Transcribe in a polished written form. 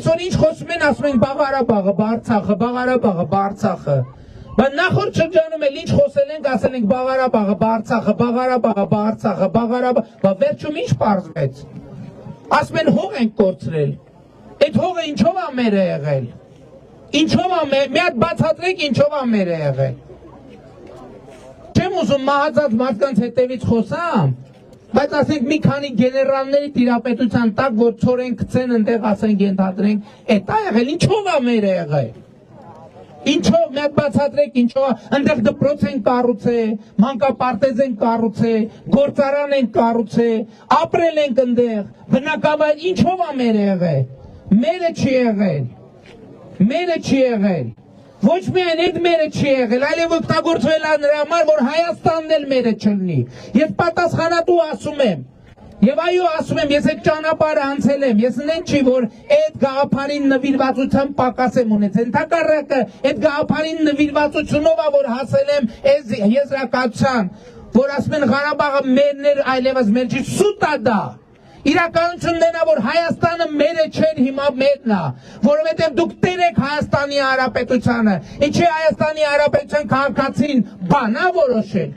այսօր ինչ խոսում են, ասում են Ղարաբաղը, Արցախը։ Բայց նախորդ շրջանում էլ ինչ խոսել ենք, ասել ենք Ղարաբաղը, Արցախը, բա վերջում ինչ պարզվեց։ Ասում են հող ենք կորցրել։ Այդ հողը ինչով է մերը եղել։ Ինչով է մի հատ բացատրեք ինչով է մերը եղել։ Չեմ ուզում մահացած մարդկանց հետևից խոսամ, բայց ասենք մի քանի գեներալների տիրապետության տակ, որ ցորեն գցեն ընդեղ ասենք ենթադրենք, էդ է եղել, ինչով է մերը եղել։ Ինչով մի հատ բացատրեք ինչով, ընդեղ դպրոց են կառուցել, մանկապարտեզ են կառուցել, գործարան են կառուցել, ապրել ենք ընդեղ, բնակավայր ինչով է մերը եղել։ Մերը չի եղել։ Մերը չի եղել։ Ոչ միայն այդ մերը չի եղել, այլև օգտագործվել է նրա համար, որ Հայաստանն էլ մերը չլինի։ Ես պատասխանատու ասում եմ։ Եվ այո, ասում եմ, ես այդ ճանապարհը անցել եմ, ես նեն չի, որ այդ գաղափարին նվիրվածության պակաս եմ ունեցել, ընդհակառակը այդ գաղափարին նվիրվածությունով է, որ հասել եմ այս եզրակացության, որ ասում են Ղարաբաղը մերն էր, այլևս մեր չի, սուտ է դա։ Իրականությունն է, որ Հայաստանը մերը չէր, հիմա մերն է, որովհետև դուք տեր եք Հայաստանի Հանրապետությանը, ինչի Հայաստանի Հանրապետության քաղաքացին բանա որոշել։